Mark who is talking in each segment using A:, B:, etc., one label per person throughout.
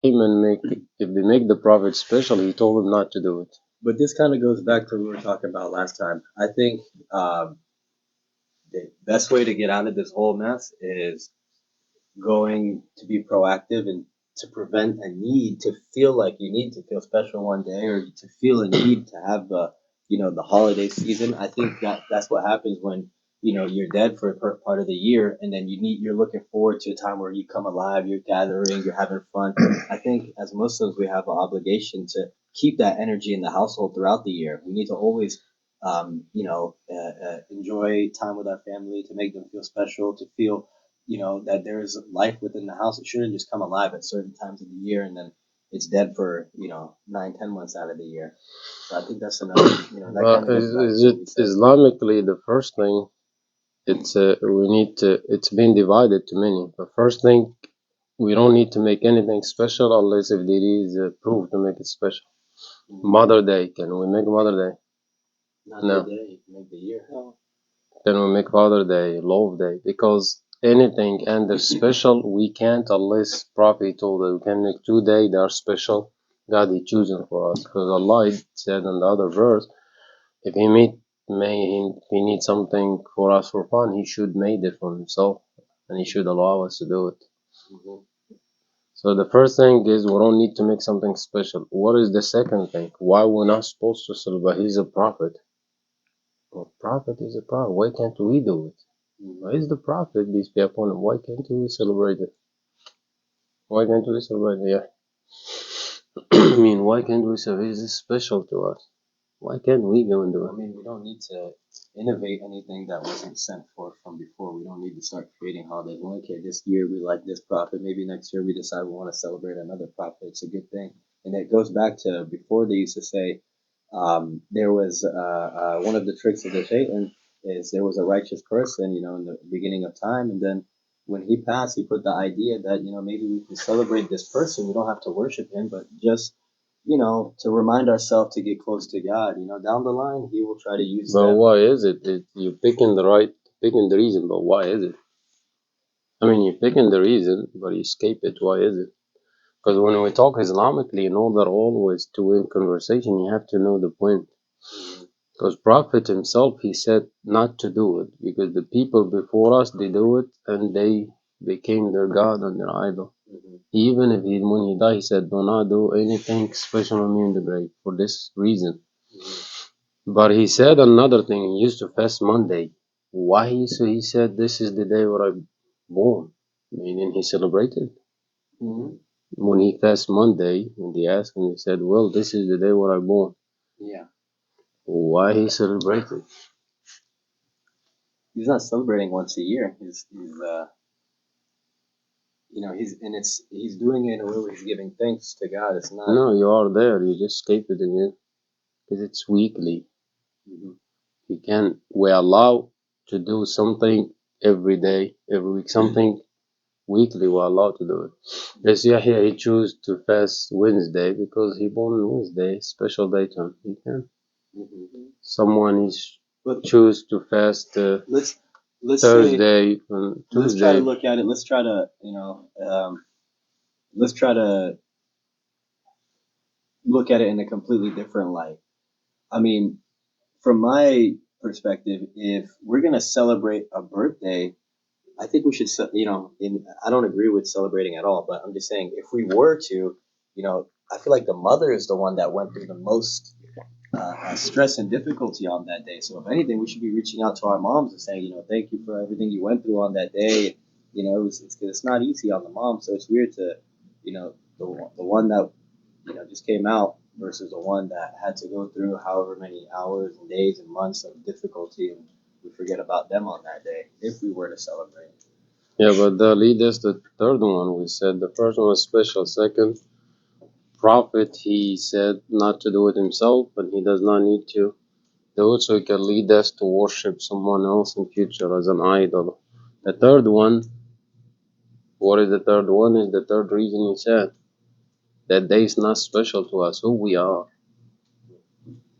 A: him and make if they make the Prophet special, he told them not to do it.
B: But this kind of goes back to what we were talking about last time. I think the best way to get out of this whole mess is going to be proactive and to prevent a need to feel like you need to feel special one day or to feel a need to have the holiday season. I think that's what happens when you're dead for a part of the year, and then you're looking forward to a time where you come alive, you're gathering, you're having fun. I think as Muslims we have an obligation to keep that energy in the household throughout the year. We need to always enjoy time with our family, to make them feel special, to feel that there is life within the house. It shouldn't just come alive at certain times of the year and then it's dead for 9, 10 months out of the year. So I think that's another that
A: But
B: kind of goes back
A: is
B: to what
A: it
B: we said.
A: Islamically the first thing? It's we need to. It's been divided to many. The first thing, we don't need to make anything special unless if there is proof to make it special. Mother Day, can we make Mother Day?
B: Not the
A: No.
B: day, make the year. No.
A: Can we make Father Day, Love Day? Because anything under special we can't unless Prophet told us we can make 2 days that are special. God is choosing for us because Allah said in the other verse, if if he needs something for us for fun, he should make it for himself, and he should allow us to do it.
B: Hmm.
A: So the first thing is we don't need to make something special. What is the second thing? Why we're not supposed to celebrate? He's a prophet. Well, prophet is a prophet. Why can't we do it? Why is the prophet, peace be upon him? Why can't we celebrate it? Why can't we celebrate it? Yeah. I mean, why can't we celebrate? This is special to us. Why can't we go and do
B: I
A: it?
B: mean, we don't need to innovate anything that wasn't sent forth from before. We don't need to start creating holidays. Well, okay, this year we like this prophet. Maybe next year we decide we want to celebrate another prophet. It's a good thing. And it goes back to before they used to say there was one of the tricks of the Satan is there was a righteous person, in the beginning of time, and then when he passed, he put the idea that maybe we can celebrate this person. We don't have to worship him, but just to remind ourselves to get close to God. Down the line, He will try to use
A: But
B: them.
A: why is it? You're picking the reason, but why is it? I mean, you're picking the reason, but you escape it. Why is it? Because when we talk Islamically, in order always to win conversation, you have to know the point.
B: Mhm.
A: Because Prophet himself, he said not to do it because the people before us, they do it and they became their god and their idol.
B: Mhm.
A: Even if when he died, he said, "Do not do anything special on me in the grave for this reason."
B: Mhm.
A: But he said another thing. He used to fast Monday. Why? He said, "This is the day where I born," meaning he celebrated.
B: Mhm.
A: When he fast Monday, when they asked him, he said, "Well, this is the day where I born."
B: Yeah,
A: Why he celebrated?
B: He's not celebrating once a year. He's doing it in a way where he's giving thanks to God. It's not.
A: No, you are there. You just escape it again because it's weekly.
B: Mhm.
A: You can we allow to do something every day, every week, something weekly. We're allowed to do it. Yes, Yahya he chose to fast Wednesday because he born on Wednesday, special day to him. He can.
B: Mhm.
A: Someone is
B: But
A: choose to fast
B: let's say
A: Thursday and
B: let's try to
A: Tuesday.
B: look at it. Let's try to look at it in a completely different light. I mean, from my perspective, if we're gonna celebrate a birthday, I think we should, I don't agree with celebrating at all, but I'm just saying if we were to, I feel like the mother is the one that went through the most stress and difficulty on that day. So if anything, we should be reaching out to our moms and saying, thank you for everything you went through on that day. It's not easy on the mom, so it's weird to, the one that just came out versus the one that had to go through however many hours and days and months of difficulty, and we forget about them on that day if we were to celebrate.
A: Yeah, but the lead is the third one. We said the first one was special. Second, Prophet he said not to do it himself, and he does not need to. Those who can lead us to worship someone else in future as an idol. The third one, what is the third one? Is the third reason he said that day is not special to us, who we are.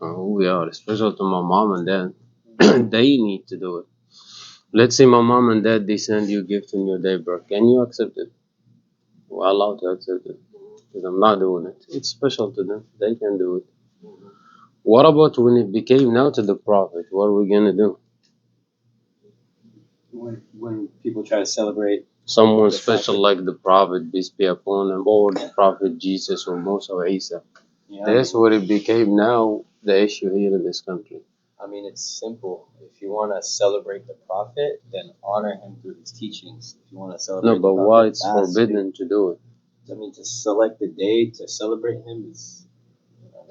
A: Who we are. It's special to my mom and dad. They need to do it. Let's say my mom and dad they send you a gift on your day birth. Can you accept it? We're allowed to accept it. because I'm not doing it. It's special to them. They can do it. What about when it became now to the prophet? What are we gonna do?
B: When people try to celebrate
A: Someone
B: the
A: special
B: prophet.
A: like the prophet, peace be upon him, or the prophet Jesus or Musa or Isa.
B: Yeah,
A: That's what it became now the issue here in this country.
B: I mean, it's simple. If you want to celebrate the prophet, then honor him through his teachings. If you want to
A: No,
B: celebrate the
A: but
B: prophet,
A: why it's
B: fast.
A: forbidden to do it?
B: I mean, to select the day to celebrate him is.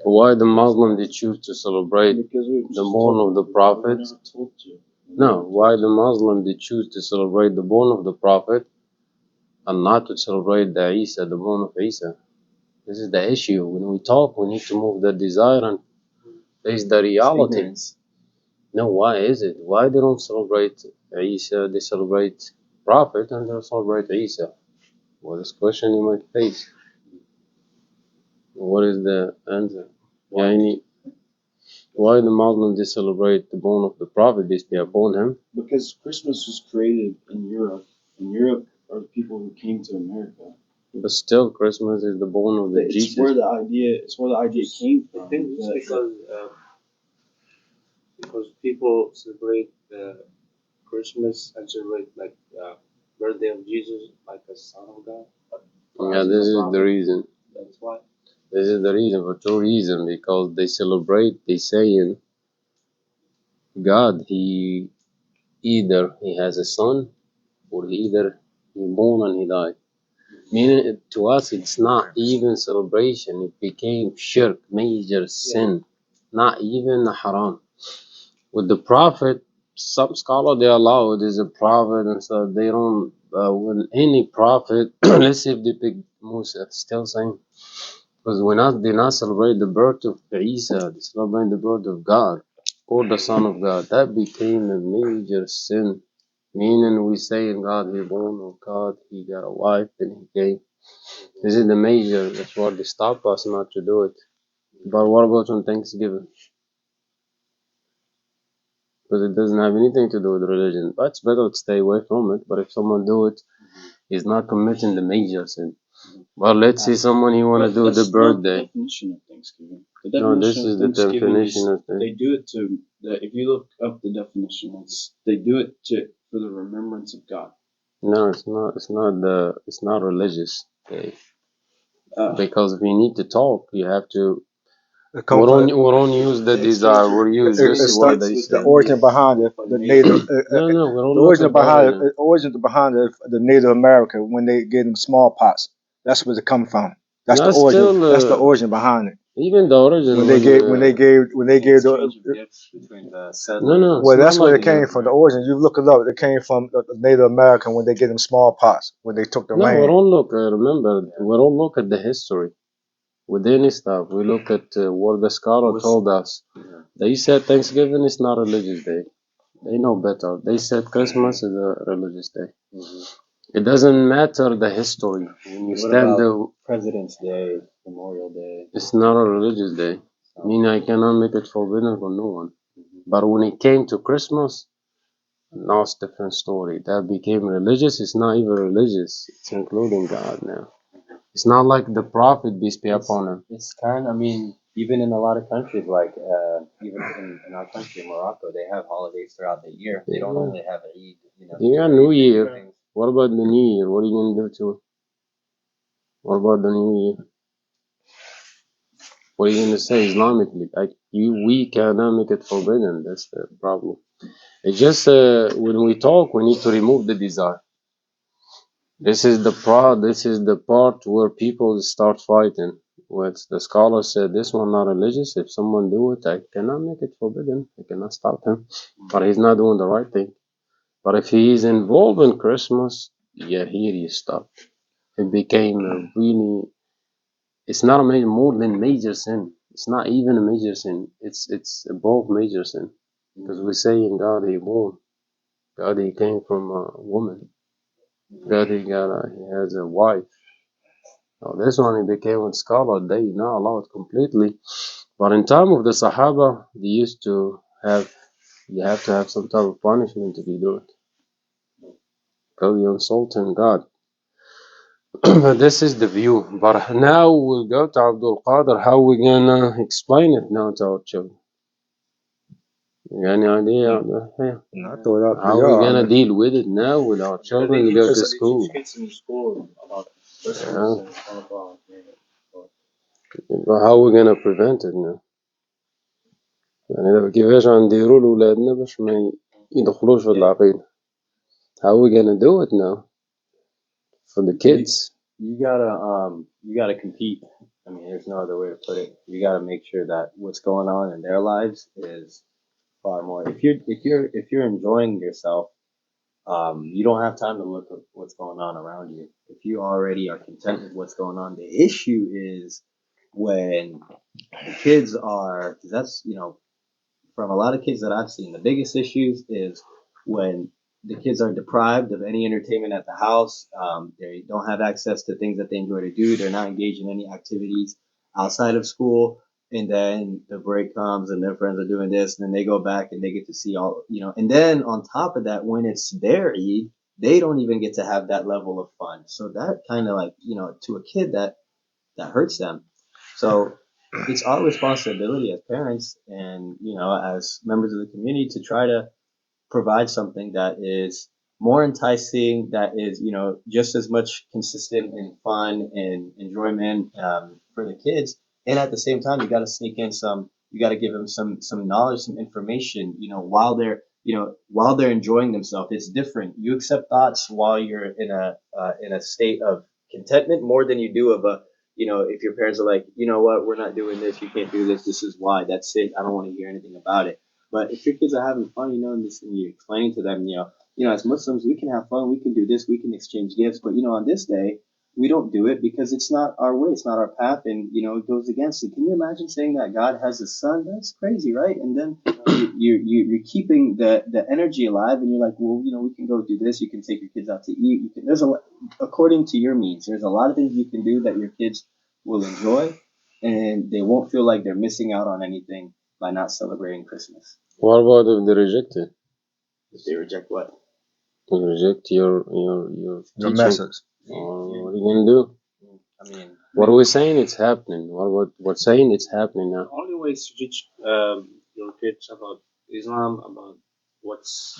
A: Why the Muslim they choose to celebrate the born of the prophet? No, why the Muslim they choose to celebrate the born of the prophet and not to celebrate the Isa, the born of Isa? This is the issue. When we talk, we need to move the desire and face the reality. No, why is it? Why they don't celebrate Isa? They celebrate prophet and they don't celebrate Isa. Well, this question you might face. What is the answer? Yani, why the Muslims they celebrate the born of the prophet, peace be upon him?
C: Because Christmas was created in Europe, and Europe are the people who came to America.
A: But still, Christmas is the born of the
C: It's
A: Jesus.
C: where the idea came from.
D: I think it's because people celebrate Christmas and celebrate like birthday of Jesus, like the Son of God. But for
A: Yeah,
D: us,
A: this
D: it's a
A: is the
D: prophet.
A: reason.
D: That's why.
A: This is the reason for two reasons because they celebrate. They saying God, he either he has a son or either he born and he died. Meaning to us, it's not even celebration. It became shirk, major sin, not even a haram. With the prophet, some scholar they allow it as a prophet and stuff. They don't. When any prophet, let's say if they pick Musa, still same. Because when not, they not celebrate the birth of Isa, they celebrate the birth of God or the Son of God. That became a major sin. Meaning we say in God he born or God he got a wife and he came. This is the major. That's why they stop us not to do it. But what about on Thanksgiving? Because it doesn't have anything to do with religion. But it's better to stay away from it. But if someone do it, he's not committing the major sin. Well, let's say someone he want to do the birthday.
C: Not the definition of Thanksgiving. The
A: No, this
C: definition
A: is
C: of
A: the
C: Thanksgiving
A: definition
C: is
A: of the.
C: they do it to. If you look up the definition, they do it for the remembrance of God.
A: No, it's not. It's not the. It's not religious. Okay. Because if you need to talk, you have to. We don't use the desire. We use just what they say.
E: the origin behind it, the native,
A: No, no, we don't
E: the
A: look
E: origin
A: at that
E: behind
A: right
E: it,
A: now.
E: the origin behind it, the Native American when they gave them smallpox. That's where it come from. That's the
A: That's
E: origin.
A: still.
E: That's the origin behind it.
A: Even the origin
E: When they gave the
B: Exchange of gifts between the settlers.
A: No, no,
E: well,
A: it's not
E: that's where
A: like
E: it came
A: that.
E: from. The origin, you look it up. It came from the Native American when they gave them smallpox when they took the
A: No, we
E: land.
A: don't look. Remember, we don't look at the history with any stuff. We look at what the scholar told us. They said Thanksgiving is not a religious day. They know better. They said Christmas is a religious day. It doesn't matter the history. When you
B: What
A: stand
B: about
A: there,
B: President's Day, Memorial Day?
A: it's not a religious day. Meaning I cannot make it forbidden for no one. But when it came to Christmas, now it's a different story. That became religious. It's not even religious. It's including God now. It's not like the prophet, peace be upon him.
B: It's kind. I mean, even in a lot of countries, like even in our country, Morocco, they have holidays throughout the year. They don't only have Eid.
A: You got New Year. What about the New Year? What are you gonna do to it? What about the New Year? What are you gonna say Islamically? Like we cannot make it forbidden. That's the problem. It's just when we talk, we need to remove the desire. This is the part where people start fighting. What the scholar said, this one not religious. If someone do it, I cannot make it forbidden. I cannot stop him. But he's not doing the right thing. But if he is involved in Christmas, yeah, here you stop. It became a really. It's not a major, more than major sin. It's not even a major sin. It's above major sin because we say in God he born. God he came from a woman. God he has a wife. Now this one he became a scholar. They not allowed completely. But in time of the Sahaba, they used to have. You have to have some type of punishment if you do it because you're insulting God. But this is the view. But now we'll go to Abdul Qadir. How we gonna explain it now to our children? Any idea? Yeah.
E: I throw it out to
A: How we
E: y'all. I
A: gonna
E: mean,
A: deal with it now with our
D: But
A: children to go to
D: they
A: school?
D: teach kids in school about
A: Yeah.
D: Christmas and all about
A: But how we gonna prevent it now؟ يعني دابا كيفاش غنديرو لولادنا باش ما يدخلوش في العقيدة؟ How we gonna do it now for the kids?
B: You gotta compete. I mean, there's no other way to put it. You gotta make sure that what's going on in their lives is far more. If you're enjoying yourself, you don't have time to look at what's going on around you. If you already are content with what's going on, the issue is when the kids are. That's from a lot of kids that I've seen, the biggest issues is when the kids are deprived of any entertainment at the house. They don't have access to things that they enjoy to do. They're not engaged in any activities outside of school. And then the break comes and their friends are doing this, and then they go back and they get to see all. And then on top of that, when it's their Eid, they don't even get to have that level of fun. So that kind of to a kid that hurts them. So it's our responsibility as parents and as members of the community to try to provide something that is more enticing, that is just as much consistent and fun and enjoyment for the kids. And at the same time, you got to sneak in you got to give them some knowledge, some information. While they're enjoying themselves, it's different. You accept thoughts while you're in a state of contentment more than you do of a if your parents are like, you know what, we're not doing this, you can't do this, this is why, that's it, I don't want to hear anything about it. But if your kids are having fun, and this, and you're explaining to them, as Muslims, we can have fun, we can do this, we can exchange gifts, but on this day, we don't do it because it's not our way, it's not our path, and it goes against it. Can you imagine saying that God has a son? That's crazy, right? And then you're keeping the energy alive, and you're like, well, we can go do this. You can take your kids out to eat. According to your means, there's a lot of things you can do that your kids will enjoy, and they won't feel like they're missing out on anything by not celebrating Christmas.
A: What about if they reject it?
B: If they reject what?
A: They reject your
E: your
A: teaching?
E: message.
A: What are you gonna do?
B: I mean,
A: What are we saying? It's happening. What saying? It's happening now.
D: the only way is to teach your kids about Islam, about what's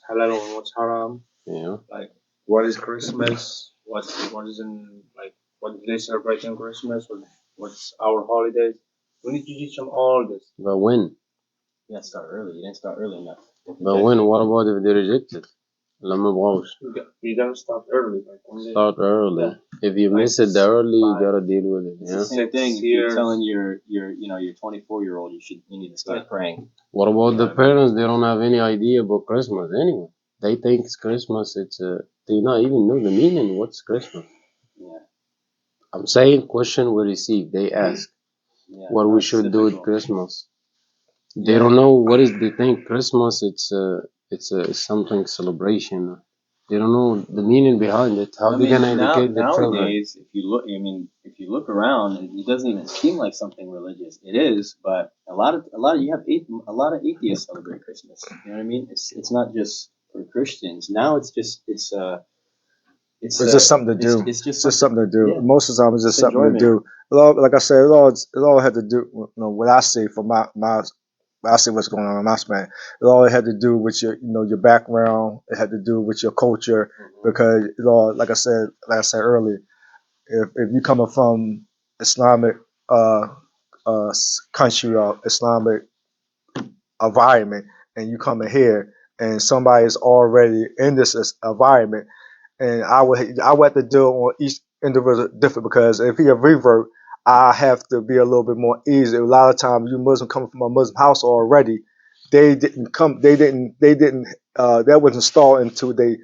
D: halal and what's haram,
A: Yeah.
D: like what is Christmas, what is in like what do they celebrate in Christmas, what's our holidays. We need to teach them all this.
A: But when?
B: you gotta start early. You didn't start early enough.
A: But when? What about if they reject it? لما بغوش.
D: You gotta start early, like when they
A: Start early.
B: Yeah.
A: If you
D: Like
A: miss it the early, you
B: 5.
A: gotta deal with it.
B: It's
A: Yeah.
B: the same thing. If
D: 6
B: you're
D: years.
B: telling your 24-year-old you need to start praying.
A: What about the parents? They don't have any idea about Christmas anyway. They think it's Christmas. They not even know the meaning. What's Christmas?
B: Yeah.
A: I'm saying question we receive. They ask
B: Yeah.
A: what we
B: That's
A: should do at
B: difficult.
A: Christmas. They
B: Yeah.
A: don't know what is. They think Christmas. It's something celebration. They don't know the meaning behind it. How they gonna educate their children?
B: Nowadays, if you look around, it doesn't even seem like something religious. It is, but a lot of you have a lot of atheists celebrate Christmas. You know what I mean? It's not just for Christians. Now
E: It's just something to do.
B: It's just
E: something to do.
B: Yeah.
E: Most of the time, it's just
B: It's
E: something to
B: enjoyment.
E: do. Like I said, it all had to do. What I see from I see what's going on in my span. It all had to do with your background. It had to do with your culture because like I said earlier, if you coming from Islamic uh, country or Islamic environment and you come in here and somebody is already in this environment, and I would have to deal on each individual different because if he a revert, I have to be a little bit more easy. A lot of times, you Muslim coming from a Muslim house already, that wasn't installed into they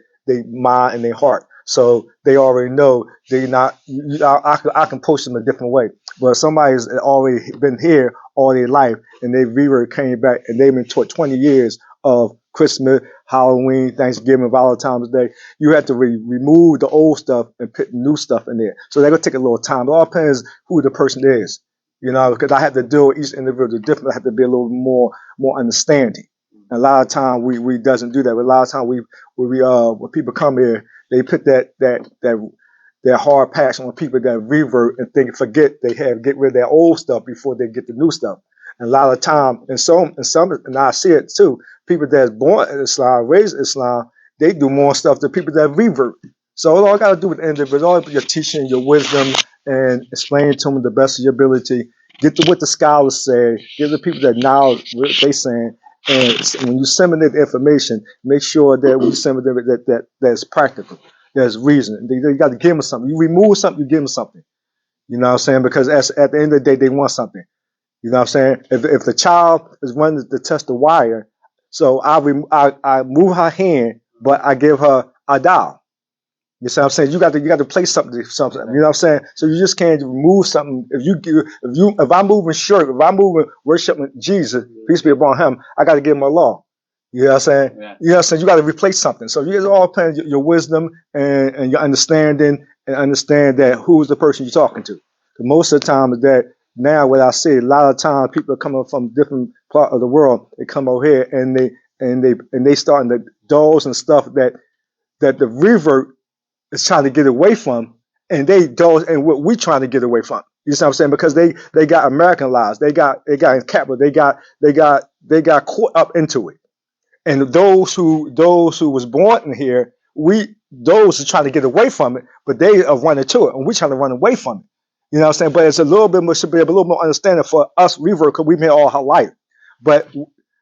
E: mind and their heart. So they already know they not. I can push them a different way. But if somebody's already been here all their life and they revert came back and they've been taught 20 years of Christmas, Halloween, Thanksgiving, Valentine's Day. You have to remove the old stuff and put new stuff in there. So they're gonna take a little time. It all depends who the person is, because I have to deal with each individual differently. I have to be a little more understanding. And a lot of time we doesn't do that. But a lot of time we when people come here, they put that their hard passion on people that revert and forget they have get rid of their old stuff before they get the new stuff. And a lot of time, and I see it too. People that's born in Islam, raised in Islam, they do more stuff than people that revert. So all I got to do with the individual, your teaching, your wisdom, and explaining to them the best of your ability. Get to what the scholars say. Give the people that knowledge what they saying. And when you disseminate the information, make sure that we disseminate that's practical, that's reason. You got to give them something. You remove something, you give them something. You know what I'm saying? Because at the end of the day, they want something. You know what I'm saying? If the child is running to test the wire, so I move her hand, but I give her a doll. You see what I'm saying? You got to play something. You know what I'm saying? So you just can't remove something. If I'm moving short, if I'm moving worshiping Jesus, peace be upon him, I got to give him a law. You know what I'm saying?
C: Yeah.
E: You know what I'm saying? You got to replace something. So you guys all playing your wisdom and your understanding and understand that who's the person you're talking to. Most of the time is that now what I see, a lot of times people are coming from different part of the world. They come over here and they starting to dolls and stuff that the revert is trying to get away from, and they those and what we trying to get away from. You know what I'm saying? Because they got Americanized, they got in capital, they got caught up into it. And those who was born in here, those are trying to get away from it, but they are running to it, and we trying to run away from it. You know what I'm saying? But it's a little bit more should be a little more understanding for us revert because we've been all our life. But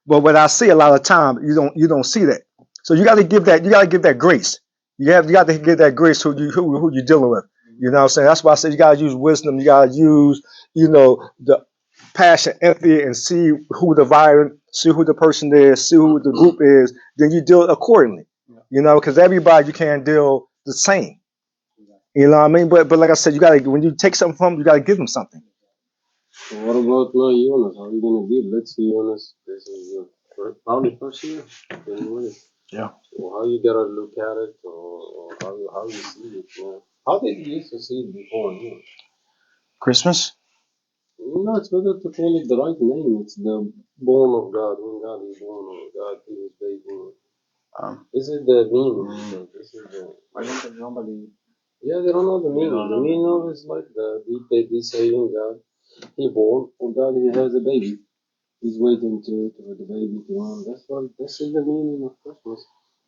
E: what I see a lot of time, you don't see that. So you got to give that grace. You got to give that grace who you're dealing with. You know what I'm saying? That's why I said you got to use wisdom. You got to use the passion, empathy, and see who the violent, see who the person is, see who the group is. Then you deal accordingly. You know, because everybody you can't deal the same. You know what I mean? But like I said, you gotta when you take something from them, you gotta give them something.
A: So what about now, Jonas? How are you gonna deal? Let's see, Jonas. This is your probably first year. Anyway.
E: Yeah.
A: So how you gotta look at it, or how you see it? Yeah. How did you used to see it before? Yeah.
C: Christmas?
A: No, it's better to call it the right name. It's the born of God. When God is born, or God is baby. This is the meaning. This is the.
C: I don't think nobody.
A: Yeah, they don't know the meaning. The meaning of it is like they saying God, he born, or God he has a baby. He's waiting for the baby to run. This is the meaning of Christmas.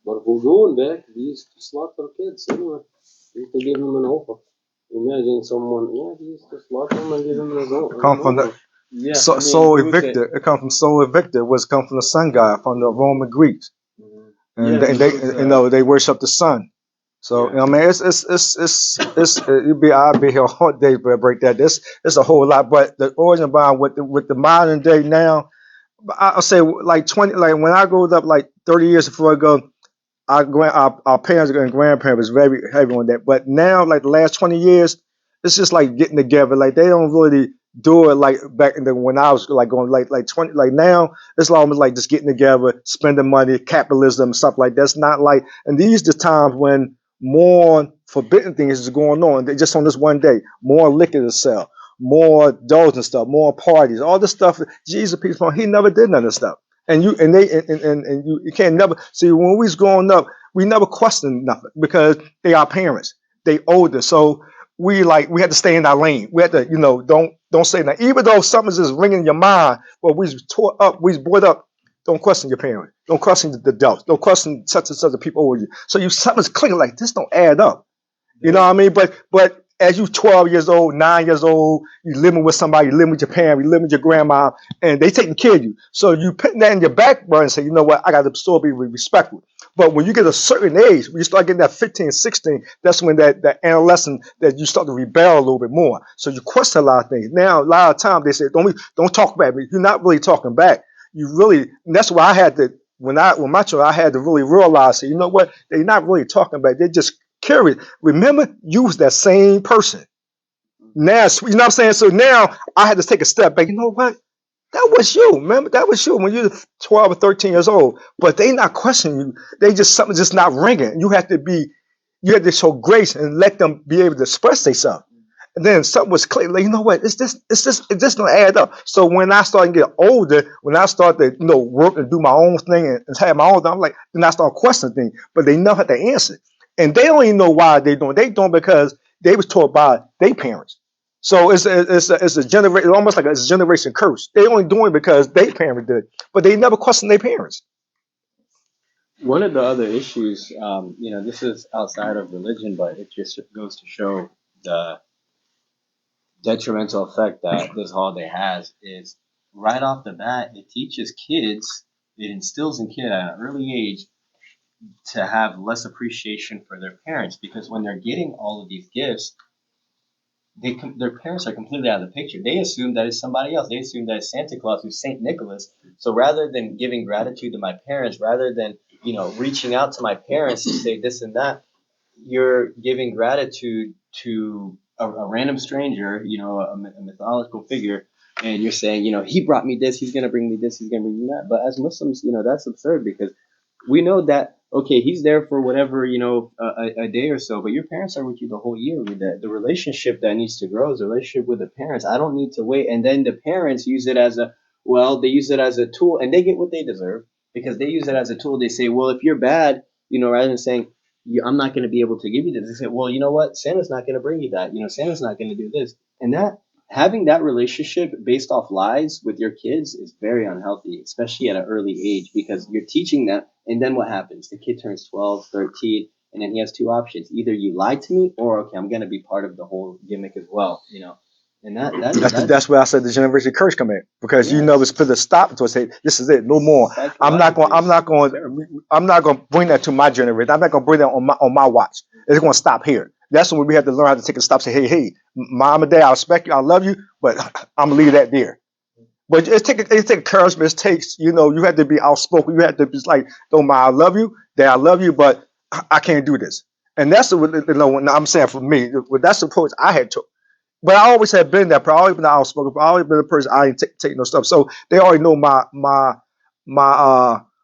A: But for going back, he used to slaughter kids anyway. He used to give them an offer. Imagine someone, he used to slaughter them and give them an
E: Come from the
A: offer.
C: Yeah.
E: soul evictor. It come from soul evictor. Was come from the sun god from the Roman Greeks, and they worship the sun. So you know, what I mean, I'd be here all day to break that. It's a whole lot, but the origin behind with the modern day now, I'll say like 20, like when I grew up like 30 years before I go, our parents and grandparents was very heavy on that. But now, like the last 20 years, it's just like getting together. Like they don't really do it like back in the when I was like going like 20. Like now, it's almost like just getting together, spending money, capitalism, stuff like that's not like. And these the times when more forbidden things is going on. They just on this one day, more liquor to sell, more dogs and stuff, more parties, all this stuff. Jesus, peace, he never did none of this stuff. And you can't never see when we was growing up, we never questioned nothing because they are parents, they older, so we had to stay in our lane. We had to don't say that even though something's just ringing in your mind. Well, we was taught up, we was brought up. Don't question your parent. Don't question the adults. Don't question such and such people over you. So something's clicking like this. Don't add up. You know what I mean? But as you 12 years old, 9 years old, you living with somebody, you living with your parents, you living with your grandma, and they taking care of you. So you putting that in your back burner and say, you know what, I got to still be respectful. But when you get a certain age, when you start getting that 15, 16, that's when that adolescent that you start to rebel a little bit more. So you question a lot of things. Now, a lot of times they say, don't talk back. But you're not really talking back. You really, and that's why I had to, when my children, I had to really realize, say, you know what, they're not really talking back. They're just curious. Remember, you was that same person. Now, you know what I'm saying? So now I had to take a step back. You know what? That was you. Remember, that was you when you were 12 or 13 years old. But they not questioning you. They just something just not ringing. You have to show grace and let them be able to express themselves. And then something was clear. Like, you know what? It just don't add up. So when I started to get older, when I started to work and do my own thing and have my own thing, I'm like, then I start questioning things. But they know how to answer. And they don't even know why they doing. They doing because they was taught by their parents. So it's a generation, almost like a generation curse. They only doing it because their parents did, but they never question their parents.
B: One of the other issues, this is outside of religion, but it just goes to show the detrimental effect that this holiday has is right off the bat, it teaches kids, it instills in kids at an early age to have less appreciation for their parents because when they're getting all of these gifts, their parents are completely out of the picture. They assume that it's somebody else. They assume that it's Santa Claus, who's Saint Nicholas. So rather than giving gratitude to my parents, rather than reaching out to my parents to say this and that, you're giving gratitude to a random stranger, a mythological figure, and you're saying, he brought me this, he's gonna bring me this, he's gonna bring me that. But as Muslims, that's absurd because we know that okay, he's there for whatever a day or so, but your parents are with you the whole year. With the relationship that needs to grow is the relationship with the parents. I don't need to wait, and then the parents use it as they use it as a tool, and they get what they deserve because they use it as a tool. They say, well, if you're bad, rather than saying I'm not going to be able to give you this, they say, well, you know what, Santa's not going to bring you that. Santa's not going to do this, and that having that relationship based off lies with your kids is very unhealthy, especially at an early age, because you're teaching them. And then what happens? The kid turns 12, 13, and then he has two options. Either you lie to me or, okay, I'm going to be part of the whole gimmick as well, And
E: That's where I said the generation curse come in because
B: yes.
E: it's put a stop to say this is it, no more. I'm not going to bring that to my generation. I'm not going to bring that on my watch. It's going to stop here. That's when we have to learn how to take a stop. Say, hey, mom and dad, I respect you, I love you, but I'm gonna leave that there. But it takes encouragement. It takes you have to be outspoken. You have to be like, don't mind, I love you, dad, I love you, but I can't do this. And that's what I'm saying for me. That's the approach I had took. But I always have been that. I always been outspoken. I always been a person. I ain't take no stuff. So they already know my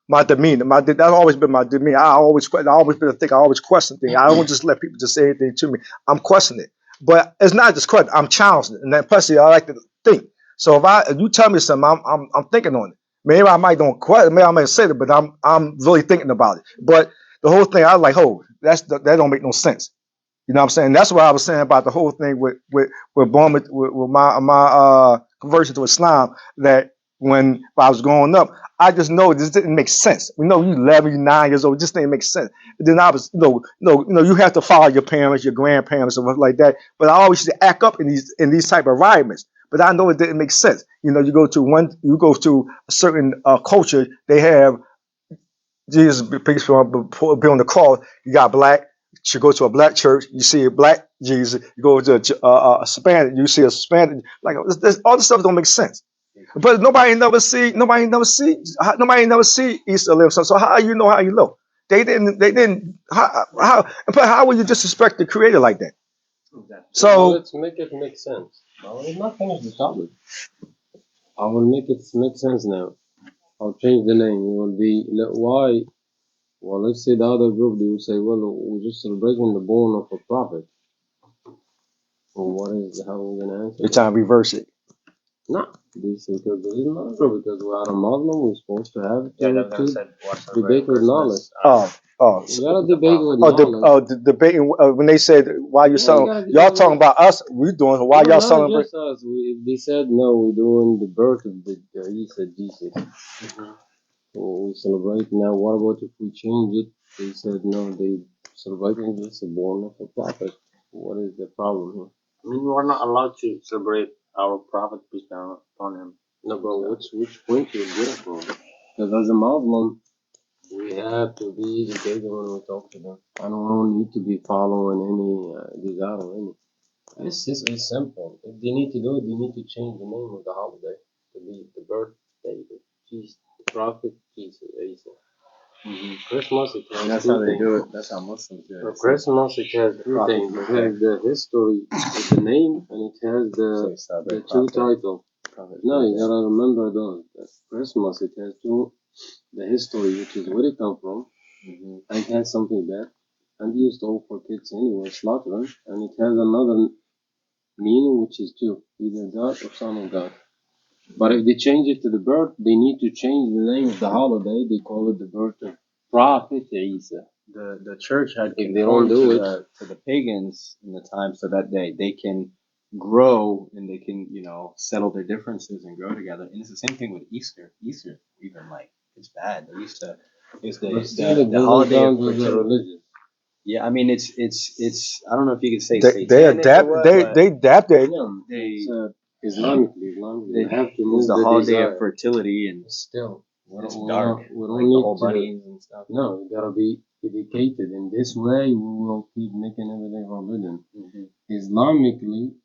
E: my demeanor. That's always been my demeanor. I always been a thing. I always question things. I don't just let people just say anything to me. I'm questioning it. But it's not just question. I'm challenging it. And then plus, I like to think. So if you tell me something, I'm thinking on it. Maybe I might don't question. Maybe I might say it, but I'm really thinking about it. But the whole thing, I was like, oh, that don't make no sense. You know what I'm saying? That's what I was saying about the whole thing with my conversion to Islam. That when I was growing up, I just know this didn't make sense. We know you 11, you 9 years old, it just didn't make sense. And then I was, you have to follow your parents, your grandparents, or stuff like that. But I always used to act up in these type of environments. But I know it didn't make sense. You go to a certain culture, they have Jesus be on the cross. You got black. You go to a black church, you see a black Jesus. You go to a Hispanic, you see a Hispanic. Like all this stuff don't make sense. But nobody never see Easter live. So how you know how you know? They didn't. How would you disrespect the Creator like that?
A: Well,
E: So
A: let's make it make sense. I will not finish the topic. I will make it make sense now. I'll change the name. It will be why. Well, let's say the other group, they would say, well, we're just celebrating the born of a prophet. Well, how are we going to answer
E: you're
A: that?
E: trying to reverse it.
A: No, this is because this is not true, because we are a Muslim, we're supposed to have to debate with knowledge. We gotta debate with knowledge.
E: Debating when they said why you
A: Yeah,
E: selling, y'all talking about us, we doing why
A: no,
E: y'all
A: not
E: celebrate?
A: just us. They said, no, we're doing the birth of the Isa, Jesus. So we celebrate now. What about if we change it? They said, no, they celebrating just the born of a prophet. What is the problem here?
D: I mean, we're not allowed to celebrate our prophet, peace be upon him.
A: No, but which point you get it from? Because as a Muslim, we have to be educated when we talk to them. I don't need to be following any desire or any. It's simple. If they need to do it, they need to change the name of the holiday to be the birthday of Jesus, the prophet Jesus. Christmas, it has
B: And that's
A: two
B: how they
A: things.
B: do it. That's how Muslims do
A: For
B: it.
A: Christmas, it has two
B: Prophet
A: things. It
B: birthday.
A: has the history with the name, and it has the two titles. No, you gotta remember those. Christmas, it has two, the history, which is where it come from, and it has something bad, and they used to offer kids anyway, slaughter them, and it has another meaning, which is two, either God or Son of God. But if they change it to the birth, they need to change the name of the holiday. They call it the birth of Prophet Isa.
B: the church had
A: If they don't
B: conformed
A: do it,
B: to the pagans in the time so that they can grow and they can settle their differences and grow together. And it's the same thing with Easter. Easter even like it's bad. They used to it's
A: but still it
B: the
A: doesn't
B: holiday of
A: count as a
B: fertility.
A: religion.
B: Yeah, I mean it's I don't know if you could say
E: They
B: satanic
E: adapt.
B: or what,
E: They
B: but
E: they adapted.
B: they
A: It's Islamically,
B: they
A: we have to
B: it's
A: move
B: the
A: the
B: holiday of
A: desire.
B: fertility and
A: Still,
B: it's dark,
A: we don't
B: like the
A: need
B: whole
A: to.
B: bunnies and stuff.
A: No, we gotta be educated. In this way, we will keep making everything forbidden.
B: Mhm.
A: Islamically,